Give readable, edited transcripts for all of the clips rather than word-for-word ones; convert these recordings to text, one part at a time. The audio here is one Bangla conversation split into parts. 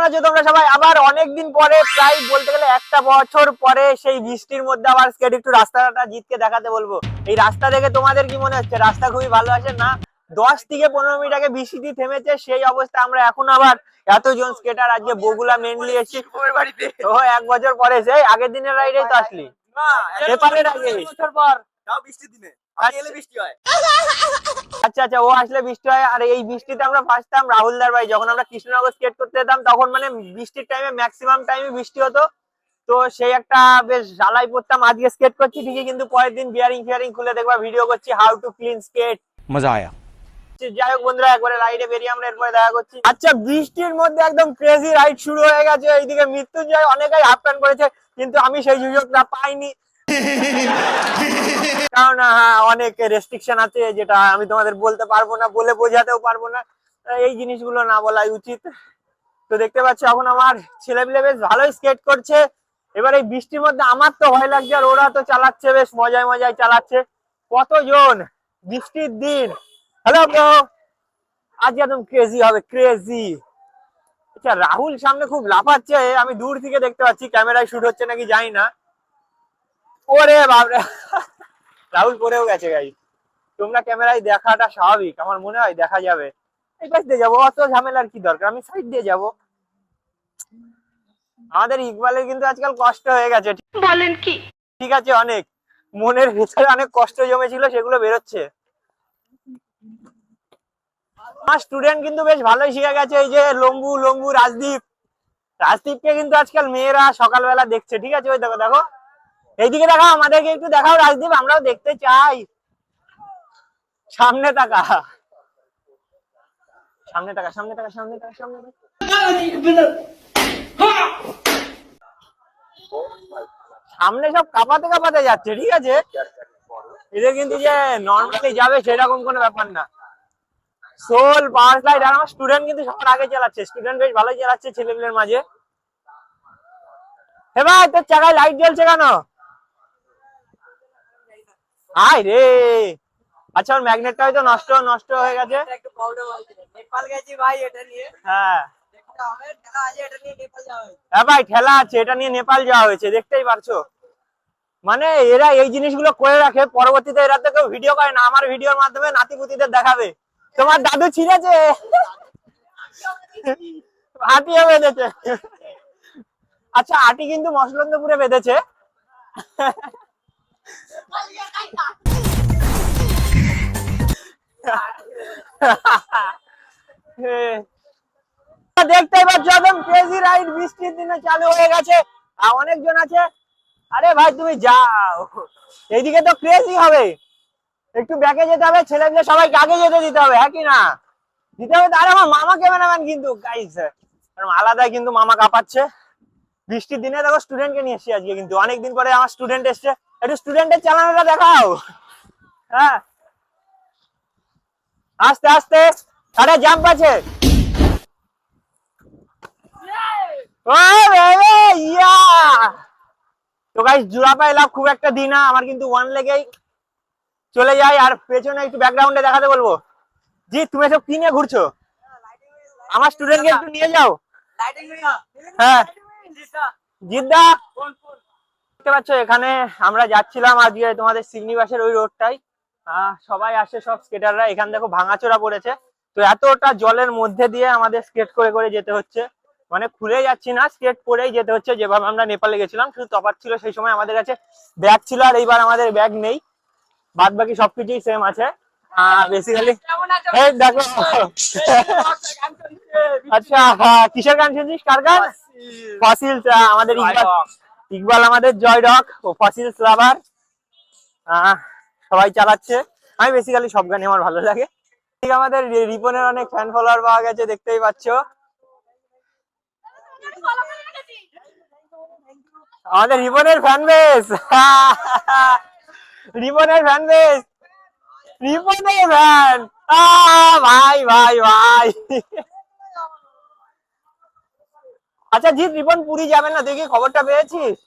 কেমন আছো তোমরা সবাই? আবার অনেকদিন পরে, প্রায় বলতে গেলে একটা বছর পরে সেই বৃষ্টির মধ্যে আবার স্কেট একটু রাস্তাটা জিতকে দেখাতে বলবো। এই রাস্তা দেখে তোমাদের কি মনে হচ্ছে রাস্তা খুবই ভালো আছে? না, 10 থেকে 15 মিনিট আগে বৃষ্টি থেমেছে, সেই অবস্থা আমরা এখন আবার এতজন স্কেটার আজকে বগুলা মেনলি এসেছি বাড়িতে। ও 1 বছর পরে, সেই আগের দিনের রাইডে তো আসলি নেপালের আগে পর বৃষ্টির দিনে বৃষ্টি হয়। আচ্ছা আচ্ছা, ও আসলে বৃষ্টি হয়। আর এই বৃষ্টিতে আমরা ফার্স্ট টাইম রাহুলদার ভাই যখন আমরা কৃষ্ণনগর স্কেট করতে যেতাম তখন মানে বৃষ্টির টাইমে ম্যাক্সিমাম টাইমে বৃষ্টি হতো, তো সেই একটা বেশ জ্বালাই পড়তাম। আজকে স্কেট করছি ঠিকই, কিন্তু পরের দিন বিয়ারিং ফিয়ারিং খুলে দেখবা ভিডিও করছি হাউ টু ক্লিন স্কেট। মজা আয়া। যাই হোক বন্ধুরা, একবারে রাইডে বেরিয়ে আমরা এরপরে দেখা করছি। আচ্ছা, বৃষ্টির মধ্যে একদম ক্রেজি রাইড শুরু হয়ে গেছে। এইদিকে মৃত্যুঞ্জয় অনেকেই হাফ প্যান্ট করেছে, কিন্তু আমি সেই সুযোগটা পাইনি, কারণ অনেক রেস্ট্রিকশন আছে যেটা আমি তোমাদের বলতে পারবো না, বলে বোঝাতেও পারবো না। এই জিনিসগুলো না বলাই উচিত। তো দেখতে পাচ্ছ এখন আমার ছেলেপিলে বেশ ভালোই স্কেট করছে। এবার এই বৃষ্টির মধ্যে আমার তো ভয় লাগছে, আর ওরা তো চালাচ্ছে বেশ মজায় মজায় চালাচ্ছে। কতজন, বৃষ্টির দিন। হ্যালো ব্রো, আজ একদম ক্রেজি হবে, ক্রেজি। আচ্ছা, রাহুল সামনে খুব লাফাচ্ছে, আমি দূর থেকে দেখতে পাচ্ছি, ক্যামেরায় শুট হচ্ছে নাকি জানি না। ওরে বাপরে, রাহুল পড়েও গেছে গাই। তোমরা ক্যামেরায় দেখাটা স্বাভাবিক, আমার মনে হয় দেখা যাবে। এই পাশ দিয়ে যাবো, অত ঝামেলার কি দরকার, আমি সাইড দিয়ে যাব। আমাদের ইকবালের কিন্তু আজকাল কষ্ট হয়ে গেছে। বলেন কি? ঠিক আছে, অনেক মনের ভিতরে অনেক কষ্ট জমেছিল, সেগুলো বেরোচ্ছে। আমার স্টুডেন্ট কিন্তু বেশ ভালোই শিখে গেছে। এই যে লম্বু লম্বু রাজদীপকে কিন্তু আজকাল মেয়েরা সকালবেলা দেখছে। ঠিক আছে, ওই দেখো দেখো, এইদিকে দেখাও, আমাদেরকে একটু দেখাও রাজদীপ, আমরাও দেখতে চাই। সামনে তাকা, সামনে তাকা, সামনে তাকা, সামনে তাকা, সামনে তাকা। সামনে সব কাঁপাতে কাঁপাতে যাচ্ছে। ঠিক আছে, এদের কিন্তু যে নর্মালি যাবে সেরকম কোনো ব্যাপার না। সোল পাওয়ার স্লাইড। আর আমার স্টুডেন্ট কিন্তু সবার আগে চালাচ্ছে, স্টুডেন্ট বেশ ভালোই চালাচ্ছে ছেলেমেয়ের মাঝে। হে ভাই, তোর চাকায় লাইট জ্বলছে কেন? আয় রে, আচ্ছা, ওর ম্যাগনেটটা হয়তো নষ্ট নষ্ট হয়ে গেছে। নেপাল গেছি ভাই, এটা নিয়ে। হ্যাঁ নেপাল যাওয়া হয়েছে। হ্যাঁ ভাই, ঠেলা আছে, এটা নিয়ে নেপাল যাওয়া হয়েছে, দেখতেই পারছো। মানে এরা এই জিনিসগুলো করে রাখে, পরবর্তীতে এরা তো কেউ ভিডিও করে না, আমার ভিডিওর মাধ্যমে নাতিপুতিদের দেখাবে তোমার দাদু ছিঁড়েছে, আটিও বেঁধেছে। আচ্ছা, আটি কিন্তু মসলন্দপুরে বেঁধেছে। দেখতেই পাচ্ছ একদম ক্রেজি রাইড বৃষ্টির দিনে চালু হয়ে গেছে, আর অনেকজন আছে। আরে ভাই তুমি যাও, এইদিকে তো ক্রেজি হবে, একটু ব্যাকে যেতে হবে, ছেলেগুলো সবাইকে আগে যেতে দিতে হবে, হ্যাঁ কি না? দিতে হবে। আর আমার মামা ক্যামেরাম্যান কিন্তু গাইস, আলাদাই কিন্তু মামা কাঁপাচ্ছে বৃষ্টির দিনে। দেখো, স্টুডেন্টকে নিয়ে এসছি আজকে, কিন্তু অনেকদিন পরে আমার স্টুডেন্ট এসছে, একটু স্টুডেন্টের চালানোটা দেখাও। হ্যাঁ, আস্তে আস্তে, আরে জাম্প আছে। তো গাইস, জোড়া পাইলাম খুব একটা দিই না, আমার কিন্তু ওয়ান লেগেই চলে যায়। আর পেছনে একটু ব্যাকগ্রাউন্ডে দেখাতে বলবো। জি, তুমি সব কি নিয়ে ঘুরছো? আমার স্টুডেন্টকে একটু নিয়ে যাও। হ্যাঁ জিদ্দা, দেখতে পাচ্ছ এখানে আমরা যাচ্ছিলাম আজকে তোমাদের শ্রীনিবাসের ওই রোডটাই। সবাই আসে, সব স্কেটাররা। এখান দেখো ভাঙাচোরা পড়েছে, তো এতটা জলের মধ্যে দিয়ে আমাদের স্কেট করে করে যেতে হচ্ছে। মানে খুলে যাচ্ছি না, স্কেট করেই যেতে হচ্ছে, যেভাবে আমরা নেপালে গেছিলাম। শুধু তফাৎ ছিল সেই সময় আমাদের কাছে ব্যাগ ছিল, আর এইবার আমাদের ব্যাগ নেই, বাদ বাকি সবকিছুই সেম আছে। বেসিক্যালি এই দেখো। আচ্ছা, কিসের গান শুনছিস? কার গান? ফসিলস। আমাদের ইকবাল আমাদের জয় রক ও ফসিলস লাভার, সবাই চালাচ্ছে। আমি বেসিক্যালি সব গানই আমার ভালো লাগে। ঠিক, আমাদের রিপনের অনেক ফ্যান ফলোয়ার পাওয়া গেছে, দেখতেই পাচ্ছ। আমাদের রিপনের ফ্যান বেস, রিপনের ফ্যান বেস, রিপনের ফ্যান। ভাই ভাই ভাই। আচ্ছা জিৎ, রিপন পুরী যাবেন না, তুই কি খবরটা পেয়েছিস?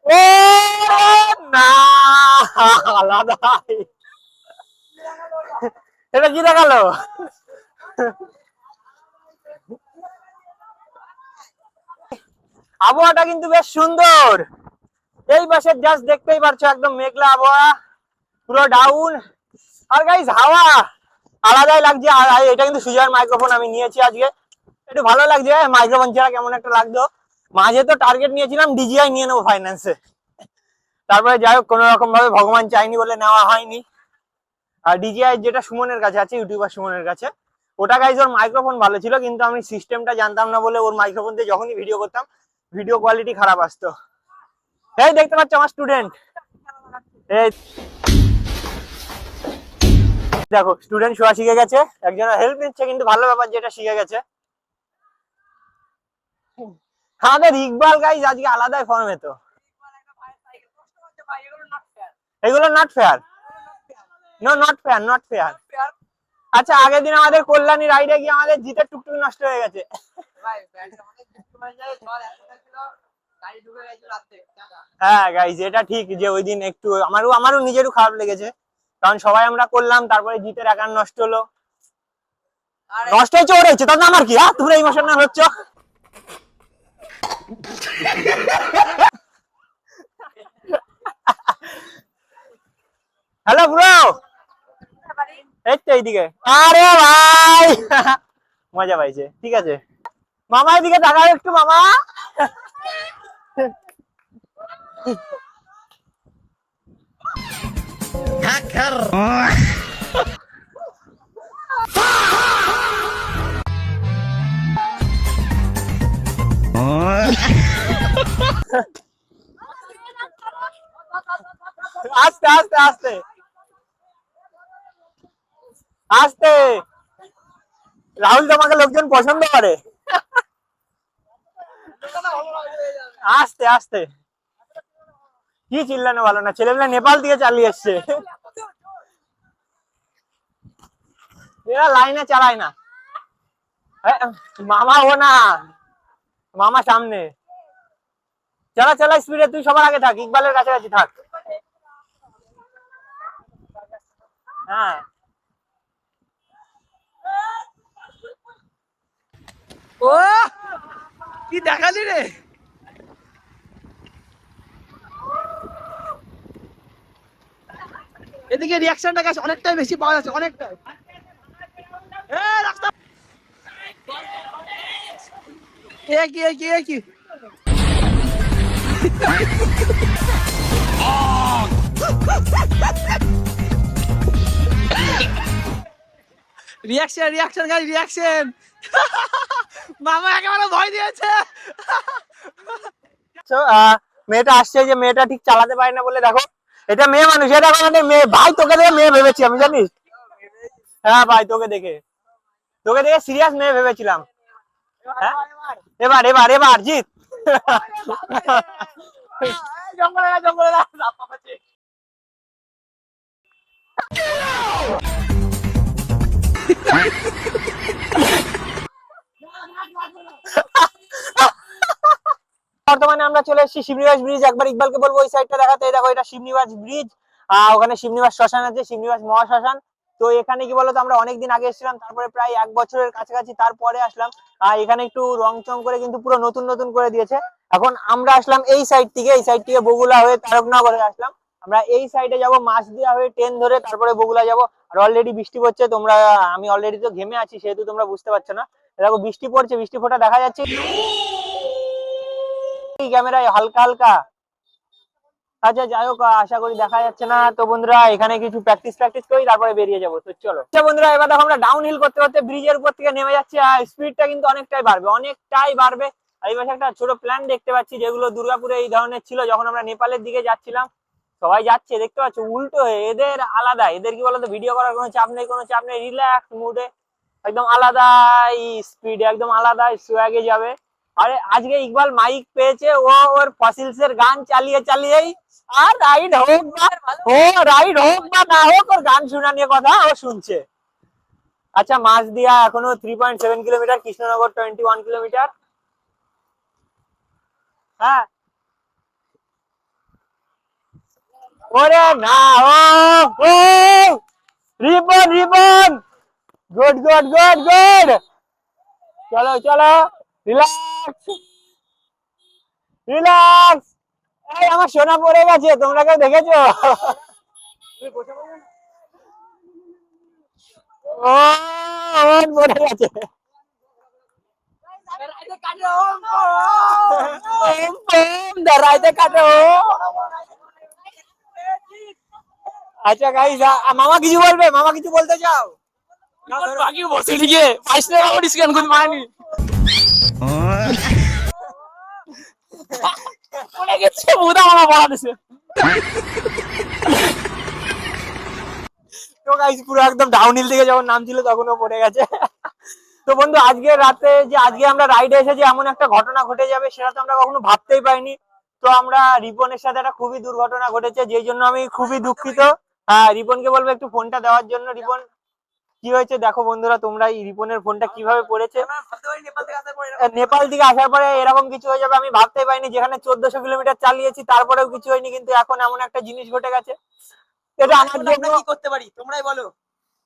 ও না, আলাদা। এটা কি দেখালো? আবহাওয়াটা কিন্তু বেশ সুন্দর। এই পাশে জাস্ট দেখতেই পারছো একদম মেঘলা আবহাওয়া, পুরো ডাউন। আর গাইস হাওয়া আলাদাই লাগছে। আর এটা কিন্তু সুজয়ের মাইক্রোফোন আমি নিয়েছি আজকে, একটু ভালো লাগছে। মাইক্রোফোন ছাড়া কেমন একটা লাগতো। মাঝে তো টার্গেট নিয়েছিলাম ডিজিআই নিয়ে নেবো ফাইন্যান্সে, তারপরে যাই হোক কোনো রকম ভাবে ভগবান চাইনি বলে নেওয়া হয়নি। আর ডিজিআই যেটা সুমনের কাছে আছে, ইউটিউবার সুমনের কাছে, ওটা গাইজ ওর মাইক্রোফোন ভালো ছিল, কিন্তু আমি সিস্টেমটা জানতাম না বলে ওর মাইক্রোফোন দিয়ে যখনই ভিডিও করতাম ভিডিও কোয়ালিটি খারাপ আসতো। এই দেখতে পাচ্ছ আমার স্টুডেন্ট, এই দেখো স্টুডেন্ট শোয়া শিখে গেছে, একজনের হেল্প নিচ্ছে, কিন্তু ভালো ব্যাপার যেটা শিখে গেছে। আমাদের ইকবাল গাইজ আজকে আলাদাই ফর্মে। তো এগুলো not fair, no not fair, not fair. আচ্ছা আগের দিন আমাদের কল্যাণী রাইডে গিয়ে আমাদের জিতের টুকটুক নষ্ট হয়ে গেছে। হ্যাঁ গাইজ এটা ঠিক যে ওই দিন একটু আমারও নিজেরও খারাপ লেগেছে, কারণ সবাই আমরা করলাম, তারপরে জিতের একার নষ্ট হলো। নষ্ট হয়েছে ওর হয়েছে, তার নাম আর কি? হ্যাঁ তোমরা ইমোশনাল হচ্ছ। হ্যালো ব্রো, এই তো এইদিকে। আরে ভাই মজা পাইছে, ঠিক আছে। মামা এদিকে তাকাও একটু, মামা। আস্তে আস্তে আস্তে আস্তে, রাহুল তোমাকে লোকজন পছন্দ করে। আস্তে আস্তে, কি চিল্লানো ভালো না, ছেলেমেয়ে নেপাল থেকে চালিয়ে এসছে, এরা লাইনে চালায় না। মামা ও না, মামা সামনে। চলা চলা স্পিডে, তুই সবার আগে থাক, ইকবালের কাছাকাছি থাক। হ্যাঁ ও কি দেখালি রে, এদিকে রিয়াকশনটা গাছ অনেকটাই বেশি পাওয়া যাচ্ছে, অনেকটাই। রাস্তা কি রিয়াকশন গাইস, রিয়াকশন। মামা একেবারে ভয় দিয়েছে। মেয়েটা আসছে, যে মেয়েটা ঠিক চালাতে পারে না বলে দেখো, এটা মেয়ে মানুষ, এটা আমাদের মেয়ে। ভাই তোকে দেখে মেয়ে ভেবেছি আমি, জানিস? হ্যাঁ ভাই তোকে দেখে সিরিয়াস মেয়ে ভেবেছিলাম। হ্যাঁ এবার এবার এবার জিত। জঙ্গলে জঙ্গলে বর্তমানে আমরা চলে এসেছি শিবনিবাস ব্রিজ। একবার ইকবালকে বলবো ওই সাইডটা দেখাতে। দেখো এটা শিবনিবাস ব্রিজ, ওখানে শিবনিবাস শ্মশান আছে, শিবনিবাস মহাশ্মশান। তো এখানে কি বলতো, আমরা অনেকদিন আগে এসেছিলাম, তারপরে প্রায় 1 বছরের কাছাকাছি তারপরে আসলাম। এখানে একটু রং চং করে কিন্তু পুরো নতুন নতুন করে দিয়েছে। এখন আমরা আসলাম এই সাইড থেকে বগুলা হয়ে তারকনগরে আসলাম। আমরা এই সাইডে যাব, মাছদিয়া হয়ে ট্রেন ধরে তারপরে বগুলা যাব। আর অলরেডি বৃষ্টি পড়ছে, আমি অলরেডি তো ঘেমে আছি, সেহেতু তোমরা বুঝতে পারছো না। দেখো বৃষ্টি পড়ছে, বৃষ্টি ফোঁটা দেখা যাচ্ছে ক্যামেরায় হালকা হালকা। আচ্ছা যাই হোক, আশা করি দেখা যাচ্ছে না। তো বন্ধুরা এখানে কিছু প্র্যাকটিস করি, তারপরে বেরিয়ে যাবো। তো চলো। আচ্ছা বন্ধুরা, এবার দেখো আমরা ডাউন হিল করতে করতে ব্রিজের উপর থেকে নেমে যাচ্ছি। আর স্পিডটা কিন্তু অনেকটাই বাড়বে। আর এই পাশে একটা ছোট প্ল্যান দেখতে পাচ্ছি, যেগুলো দুর্গাপুরে এই ধরনের ছিল যখন আমরা নেপালের দিকে যাচ্ছিলাম। সবাই যাচ্ছে দেখতে পাচ্ছ উল্টো হয়ে। এদের আলাদা, এদের কি বলতো, ভিডিও করার কোনো চাপ নেই, রিল্যাক্স মুডে একদম আলাদা স্পিডে, একদম আলাদা সোয়াগে যাবে। আরে আজকে ইকবাল মাইক পেয়েছে, ও ওর ফসিলস এর গান চালিয়েই, আর রাইড হোক বা না হোক, ওর গান শোনা নিয়ে কথা ও শুনছে। আচ্ছা মাছদিয়া এখনো 3.7 কিলোমিটার, কৃষ্ণনগর 21 কিলোমিটার। হ্যাঁ ওরে না, ও রিবন গুড, চলো রিল্যাক্স। রিল্যাক্স। এই আমার সোনা পড়ে গেছে, তোমরা কেউ দেখেছো? ও পড়ে গেছে। আচ্ছা গাইস, মামা কিছু বলবে? মামা কিছু বলতে চাও? বাকি বসে লিখে 5 টাকা করে স্ক্যান করে মানি পড়ে গেছে বুদা মামা বলা দিছে। তো গাইস পুরো একদম ডাউনহিল থেকে যখন নামছিল তখনও পড়ে গেছে। তো বন্ধু আজকে রাতে যে আজকে আমরা রাইডে এসেছি এমন একটা ঘটনা ঘটে যাবে সেটা তো আমরা কখনো ভাবতেই পারিনি। তো আমরা রিপনের সাথে একটা খুবই দুর্ঘটনা ঘটেছে, যেই জন্য আমি খুবই দুঃখিত। হ্যাঁ, রিপনকে বলবো একটু ফোনটা দেওয়ার জন্য। রিপন কি হয়েছে দেখো বন্ধুরা তোমরা, এই রিপনের ফোনটা কিভাবে পড়েছে। নেপাল থেকে আসার পরে এরকম কিছু হয়ে যাবে আমি ভাবতেই পারিনি। যেখানে 1400 কিলোমিটার চালিয়েছি তারপরেও কিছু হয়নি, কিন্তু এখন এমন একটা জিনিস ঘটে গেছে। এটা আমার জন্য কি করতে পারি তোমরাই বলো,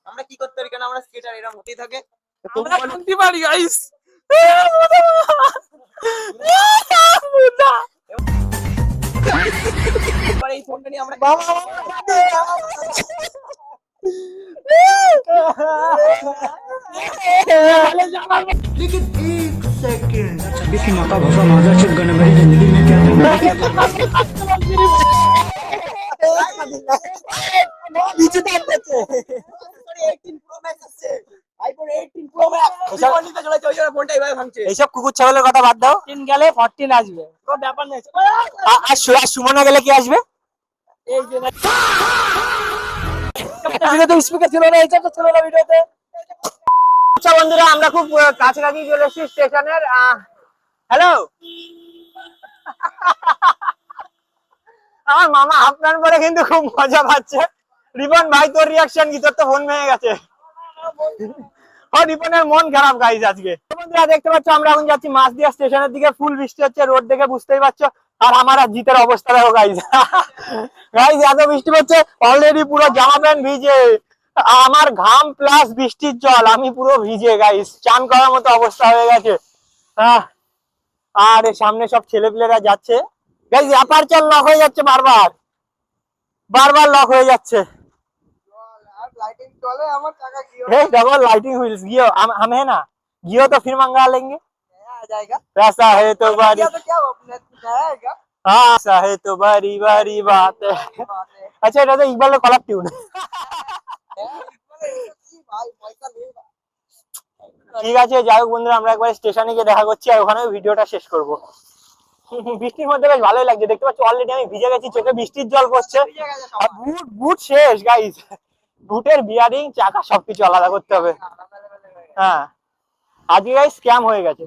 আমরা কি করতে পারি? কারণ আমরা স্কেটার এরকম হতেই থাকে। আমরা শান্তি পারি গাইস। এবার এই ফোনটা নিয়ে আমরা इसकी माता भसा माजा चित गने मेरी जिंदगी में क्या কিছু টানতেছে। 18 Pro Max আসছে, iPhone 18 Pro Max এসব- ফোনটা চালাচ্ছে, ওই জন্য ফোনটা এইভাবে ভাঙছে। এইসব কুকুর ছাগলের কথা বাদ দাও। 3 গেলে 14 আসবে, কোনো ব্যাপার নাই। আর সুমনা গেলে কি আসবে? এই যে ভিডিওতে স্পিকার ছিল না, এইটা তো ছিল না ভিডিওতে। আচ্ছা বন্ধুরা আমরা খুব কাছাকাছি চলে এসেছি স্টেশনের। হ্যালো, আমার মামা আপনার পরে কিন্তু খুব মজা পাচ্ছে। রিপন ভাই তোর রিয়াকশন কি? তোর তো ফোন ভেঙে গেছে। ও রিপনের মন খারাপ গাইজ আজকে। তো বন্ধুরা দেখতে পাচ্ছ আমরা এখন যাচ্ছি মাছদিয়া স্টেশনের দিকে। ফুল বৃষ্টি হচ্ছে, রোড দেখে বুঝতেই পারছো। আর আমার আর জিতের অবস্থা দেখো গাইজ। গাইজ এত বৃষ্টি হচ্ছে, অলরেডি পুরো জামা প্যান্ট ভিজে। আমার ঘাম প্লাস বৃষ্টির জল, আমি পুরো ভিজে গাইজ, চান করার মতো অবস্থা হয়ে গেছে। আর এর সামনে সব ছেলেপিলেরা যাচ্ছে গাইজ। অ্যাপারচার লক হয়ে যাচ্ছে, বারবার বারবার লক হয়ে যাচ্ছে। আর লাইটিং চলে, আমার টাকা কি हे डबल लाइटिंग व्हील्स गियो हम है ना, गियो तो फिर मंगा लेंगे। आ जाएगा? ऐसा है तो बड़ी, क्या तो क्या वो अपने आएगा हाँ ऐसा है तो बड़ी बड़ी बात है। बात है। अच्छा এটা তো ইকবালের কলার টিউন। ভাই পয়সা নেই। ঠিক আছে, যাই হোক বন্ধুরা আমরা একবার স্টেশনে গিয়ে দেখা করছি আর ওখানে ভিডিওটা শেষ করব। বৃষ্টির মধ্যে বেশ ভালোই লাগছে, দেখতে পাচ্ছ অলরেডি আমি ভিজে গেছি, চোখে বৃষ্টির জল পড়ছে। আর বুট বুট শেষ গাইস, বুটের বিয়ারিং চাকা সবকিছু আলাদা করতে হবে। হ্যাঁ আজকে গাইস স্ক্যাম হয়ে গেছে।